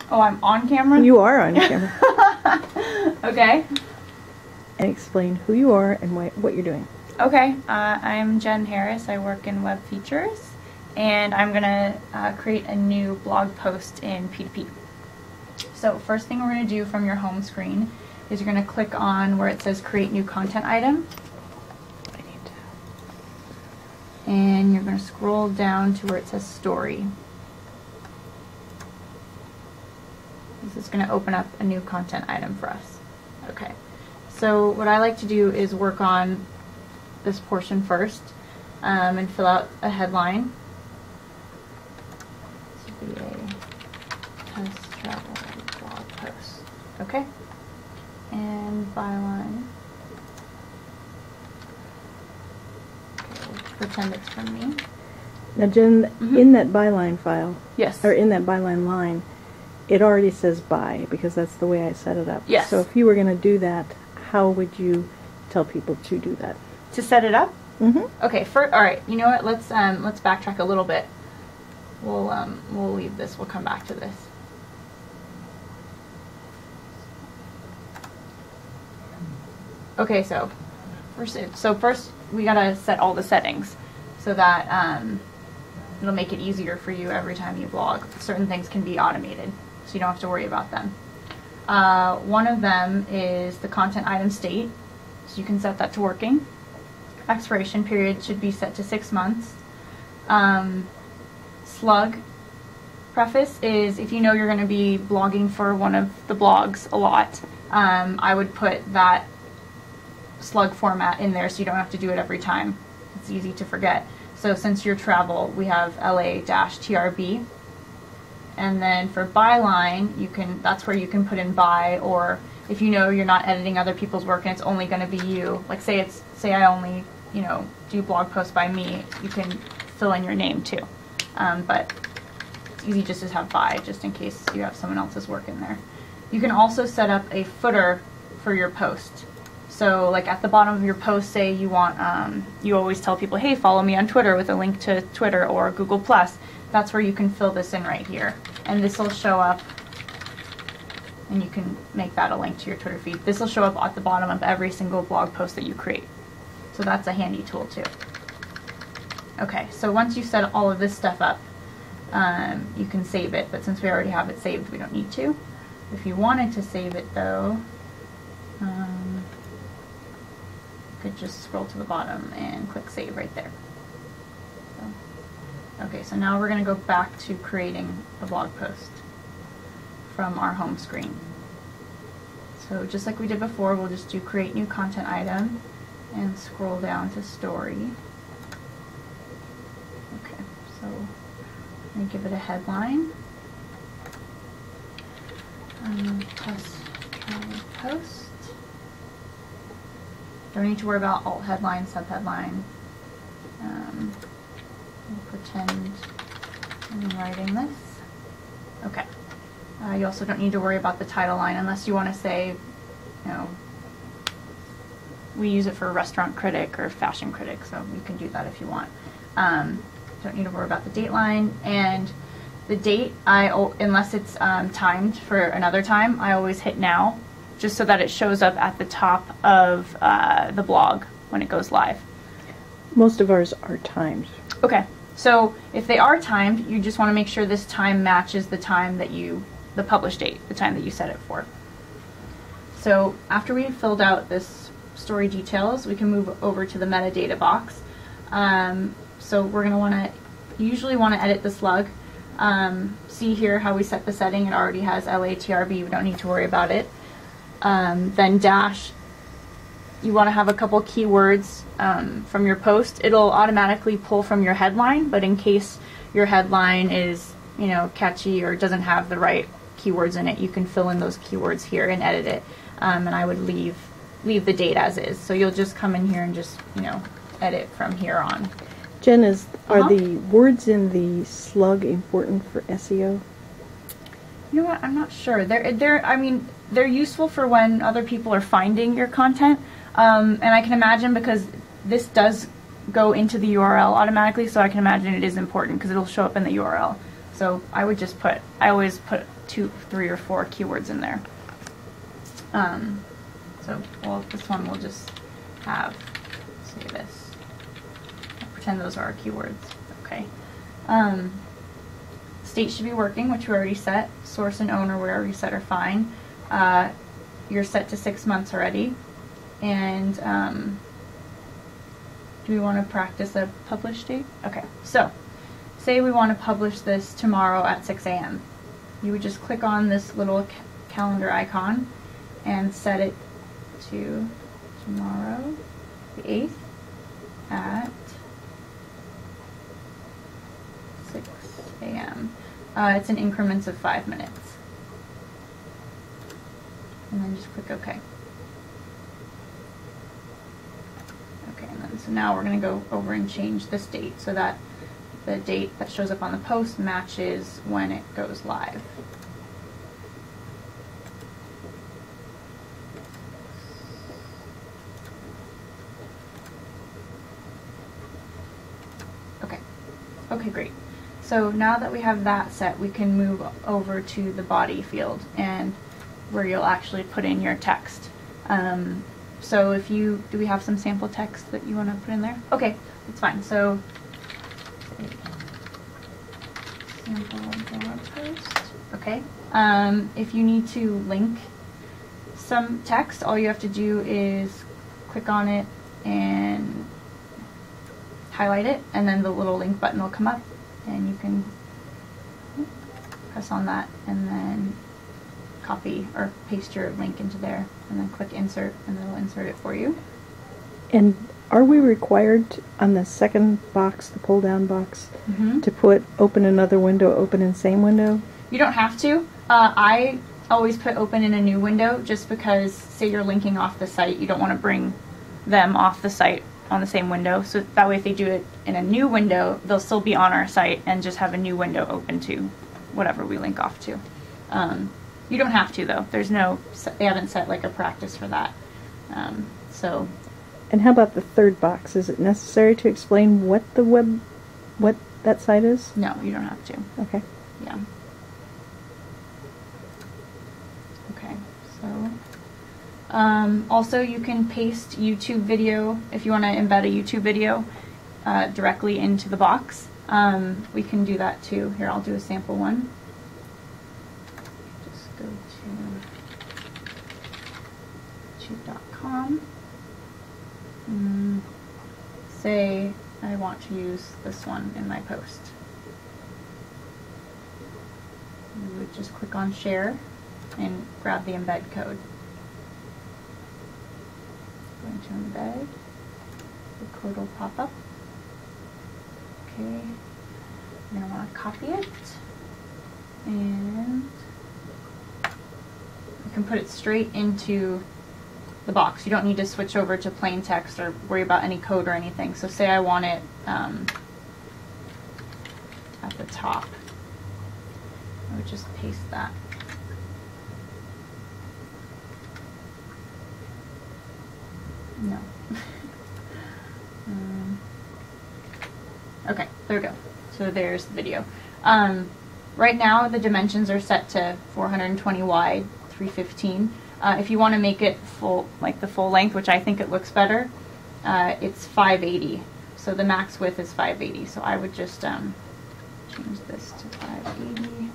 Oh, I'm on camera? You are on camera. Okay. And explain who you are and what you're doing. Okay, I'm Jenn Harris. I work in web features, and I'm going to create a new blog post in P2P. So first thing we're going to do from your home screen is you're going to click on where it says create new content item. And you're going to scroll down to where it says story. This is going to open up a new content item for us. Okay, so what I like to do is work on this portion first and fill out a headline. This would be a test travel blog post. Okay, and byline. Pretend it's from me. Now, Jen, in that byline file, yes, or in that byline line, it already says by, because that's the way I set it up. Yes. So if you were going to do that, how would you tell people to do that? To set it up? Mm-hmm. Okay. All right. You know what? Let's backtrack a little bit. We'll leave this. We'll come back to this. Okay. So first we gotta set all the settings so that it'll make it easier for you every time you blog. Certain things can be automated, so you don't have to worry about them. One of them is the content item state, so you can set that to working. Expiration period should be set to 6 months. Slug preface is if you know you're going to be blogging for one of the blogs a lot, I would put that slug format in there so you don't have to do it every time. It's easy to forget. So since your travel, we have LA-TRB. And then for byline, that's where you can put in by, or if you know you're not editing other people's work and it's only going to be you, like say I only, do blog posts by me, you can fill in your name too. But it's easy just to have by, just in case you have someone else's work in there. You can also set up a footer for your post. So like at the bottom of your post, say you want, you always tell people, hey, follow me on Twitter with a link to Twitter or Google+. That's where you can fill this in right here. And this will show up, and you can make that a link to your Twitter feed. This will show up at the bottom of every single blog post that you create. So that's a handy tool too. Okay, so once you set all of this stuff up, you can save it, but since we already have it saved, we don't need to. If you wanted to save it though, you could just scroll to the bottom and click save right there. Okay, so now we're going to go back to creating the blog post from our home screen. So just like we did before, we'll just do create new content item and scroll down to story. Okay, so let me give it a headline. Test post. Don't need to worry about alt headline, subheadline. We'll pretend I'm writing this. Okay. You also don't need to worry about the title line unless you want to say, we use it for restaurant critic or fashion critic, so you can do that if you want. Don't need to worry about the date line. And the date, unless it's timed for another time, I always hit now, just so that it shows up at the top of the blog when it goes live. Most of ours are timed. Okay, so if they are timed, you just want to make sure this time matches the time that the publish date, the time that you set it for. So after we've filled out this story details, we can move over to the metadata box. So we're going to usually want to edit the slug. See here how we set the setting. It already has LA-TRB. We don't need to worry about it. Then dash, you want to have a couple keywords from your post. It'll automatically pull from your headline, but in case your headline is catchy or doesn't have the right keywords in it, you can fill in those keywords here and edit it. And I would leave the date as is. So you'll just come in here and just edit from here on. Jen, are the words in the slug important for SEO? You know what? I'm not sure. They're useful for when other people are finding your content. And I can imagine, because this does go into the URL automatically, so I can imagine it is important because it'll show up in the URL. So I would just put, I always put 2, 3, or 4 keywords in there. So, well, this one we'll just have, say this. I'll pretend those are our keywords. Okay. State should be working, which we already set. Source and owner, we already set, are fine. You're set to 6 months already. And do we want to practice a publish date? Okay, so say we want to publish this tomorrow at 6 a.m. You would just click on this little calendar icon and set it to tomorrow, the 8th, at 6 a.m. It's in increments of 5 minutes. And then just click OK. Okay, and then so now we're going to go over and change this date so that the date that shows up on the post matches when it goes live. Okay, great. So now that we have that set, we can move over to the body field and where you'll actually put in your text. So if you, do we have some sample text that you want to put in there? Okay, that's fine. So sample blog post. Okay. If you need to link some text, all you have to do is click on it and highlight it, and then the little link button will come up, and you can press on that and then copy or paste your link into there, and then click insert, and it'll insert it for you. And are we required on the second box, the pull down box, to put open another window, open in same window? You don't have to. I always put open in a new window, just because say you're linking off the site, you don't want to bring them off the site on the same window, so that way if they do it in a new window, they'll still be on our site and just have a new window open to whatever we link off to. You don't have to, though. There's no, they haven't set like a practice for that. So. And how about the third box? Is it necessary to explain what that site is? No, you don't have to. Okay. Yeah. Okay, so. Also, you can paste YouTube video if you want to embed a YouTube video directly into the box. We can do that too. Here, I'll do a sample one. Just go to youtube.com. Say I want to use this one in my post. You would just click on share and grab the embed code. Going to embed, the code will pop up. Okay, you're going to want to copy it, and you can put it straight into the box. You don't need to switch over to plain text or worry about any code or anything. So say I want it at the top. I would just paste that. No. Okay, there we go. So there's the video. Right now the dimensions are set to 420 wide, 315. If you want to make it full, like the full length, which I think it looks better, it's 580. So the max width is 580. So I would just change this to 580.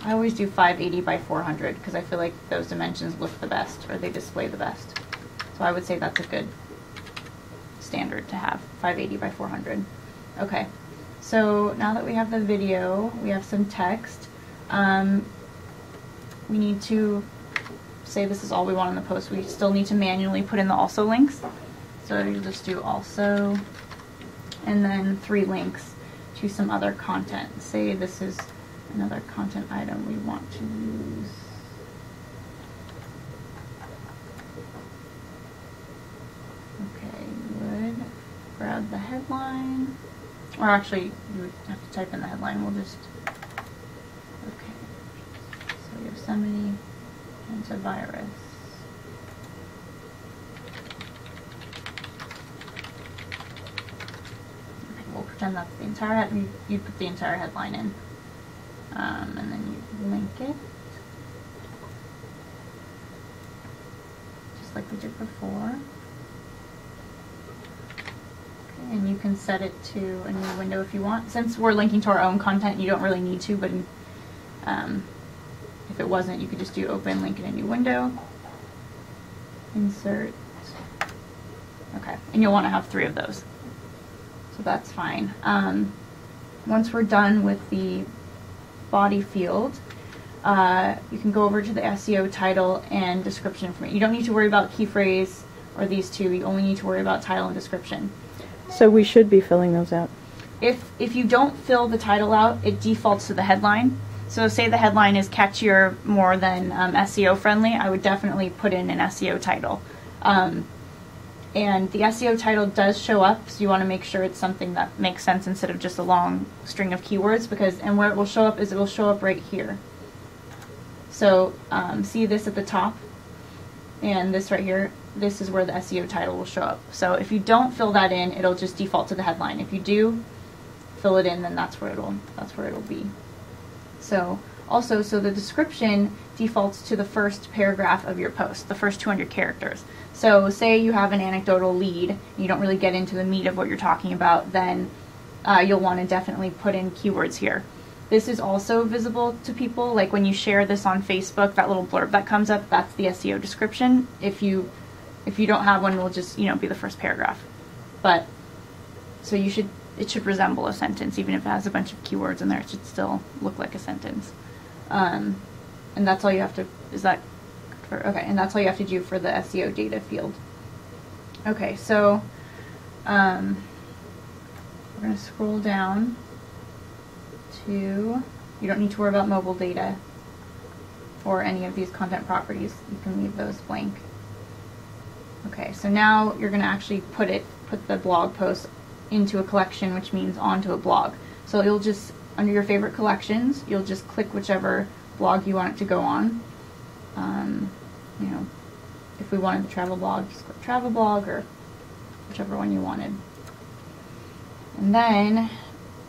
I always do 580 by 400 because I feel like those dimensions look the best, or they display the best. So I would say that's a good standard to have, 580 by 400. Okay, so now that we have the video, we have some text. We need to say this is all we want in the post. We still need to manually put in the also links. So you just do also, and then 3 links to some other content. Say this is another content item we want to use. Okay, you would grab the headline, or actually you would have to type in the headline. We'll just, okay, so Yosemite antivirus. Okay, we'll pretend that's the entire, you'd put the entire headline in. and then you link it, just like we did before. Okay, and you can set it to a new window if you want. Since we're linking to our own content, you don't really need to, but if it wasn't, you could just do open, link in a new window, insert. Okay, and you'll want to have 3 of those. So that's fine. Once we're done with the body field, you can go over to the SEO title and description for it. You don't need to worry about key phrase or these 2. You only need to worry about title and description. So we should be filling those out. If you don't fill the title out, it defaults to the headline. So say the headline is catchier more than SEO friendly, I would definitely put in an SEO title. And the SEO title does show up, so you want to make sure it's something that makes sense instead of just a long string of keywords, and where it will show up is it will show up right here. So see this at the top, and this right here, this is where the SEO title will show up. So if you don't fill that in, it'll just default to the headline. If you do fill it in, then that's where it'll be. So also, so the description defaults to the first paragraph of your post, the first 200 characters. So say you have an anecdotal lead, you don't really get into the meat of what you're talking about, then you'll want to definitely put in keywords here. This is also visible to people, like when you share this on Facebook, that little blurb that comes up, that's the SEO description. If you don't have one, it'll just, be the first paragraph. But so it should resemble a sentence, even if it has a bunch of keywords in there, it should still look like a sentence. And that's all you have to, and that's all you have to do for the SEO data field. Okay, so we're going to scroll down to, you don't need to worry about mobile data or any of these content properties. You can leave those blank. Okay, so now you're going to actually put the blog post into a collection, which means onto a blog. So you'll just, under your favorite collections, you'll just click whichever blog you want it to go on. If we wanted the travel blog, just click travel blog or whichever one you wanted. And then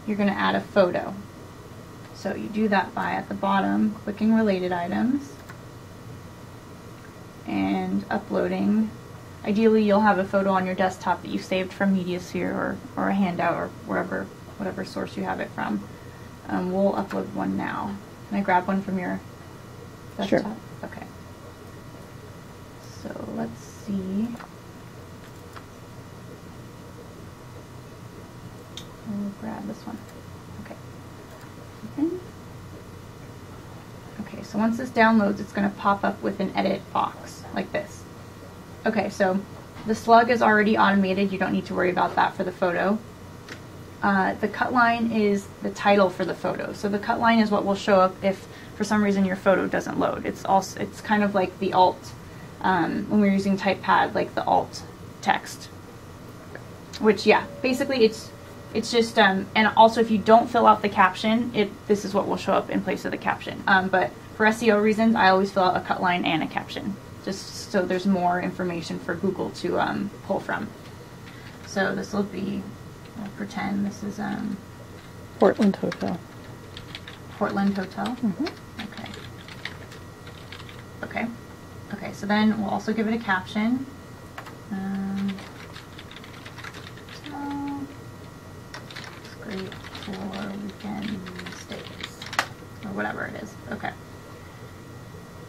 you're going to add a photo. So you do that by, at the bottom, clicking related items and uploading. Ideally, you'll have a photo on your desktop that you saved from MediaSphere or a handout or whatever source you have it from. We'll upload one now. Can I grab one from your desktop? Sure. Okay. So let's see. We'll grab this one. Okay. Open. Okay, so once this downloads, it's going to pop up with an edit box like this. Okay, so the slug is already automated. You don't need to worry about that for the photo. The cut line is the title for the photo. So the cut line is what will show up if for some reason your photo doesn't load. It's kind of like the alt, when we're using typepad, like the alt text. Which, yeah, basically it's just, and also if you don't fill out the caption, this is what will show up in place of the caption. But for SEO reasons, I always fill out a cut line and a caption, just so there's more information for Google to pull from. So this will be, I'll pretend this is Portland Hotel. Portland Hotel? Mm-hmm. Okay. Okay. Okay, so then we'll also give it a caption. It's great for weekend stays, or whatever it is. Okay.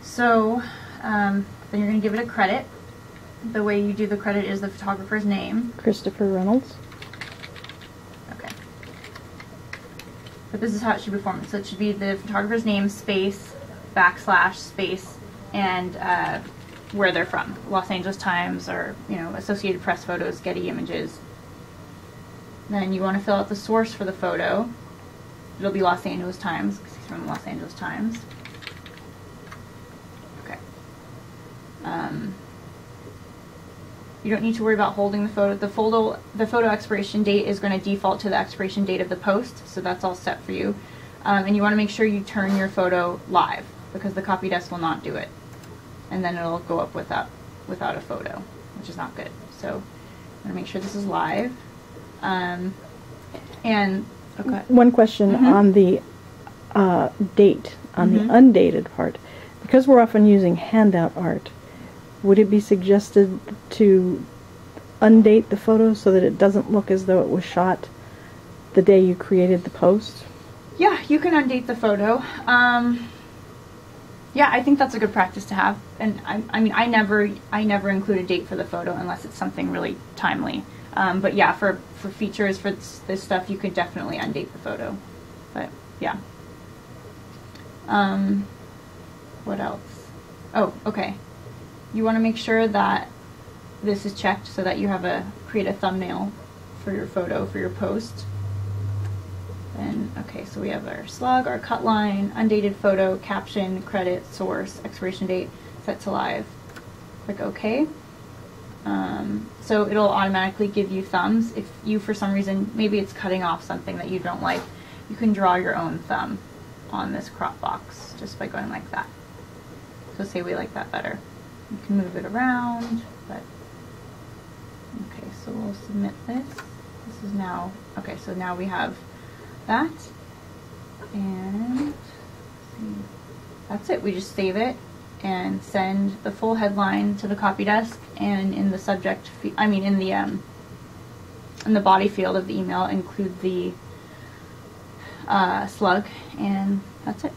So then you're going to give it a credit. The way you do the credit is the photographer's name. Christopher Reynolds. Okay. But this is how it should be formed. So it should be the photographer's name, space, / space, and where they're from. Los Angeles Times or, Associated Press photos, Getty Images. Then you want to fill out the source for the photo. It'll be Los Angeles Times, because he's from Los Angeles Times. Okay. You don't need to worry about holding the photo. The photo expiration date is going to default to the expiration date of the post, so that's all set for you. And you want to make sure you turn your photo live, because the copy desk will not do it. And then it'll go up without a photo, which is not good. So I'm going to make sure this is live. And okay. One question on the date on the undated part. Because we're often using handout art, would it be suggested to undate the photo so that it doesn't look as though it was shot the day you created the post? Yeah, you can undate the photo. Yeah, I think that's a good practice to have. And I mean, I never include a date for the photo unless it's something really timely. But yeah, for features, for this stuff, you could definitely undate the photo. But yeah. What else? Oh, okay. You want to make sure that this is checked so that you have create a thumbnail for your photo, for your post. And okay, so we have our slug, our cut line, undated photo, caption, credit, source, expiration date, set to live. Click OK. So it'll automatically give you thumbs. If you, for some reason, maybe it's cutting off something that you don't like, you can draw your own thumb on this crop box just by going like that. So say we like that better. You can move it around, but okay, so we'll submit this. This is now, okay, so now we have that, and that's it. We just save it and send the full headline to the copy desk, and in the subject, in the body field of the email, include the slug, and that's it.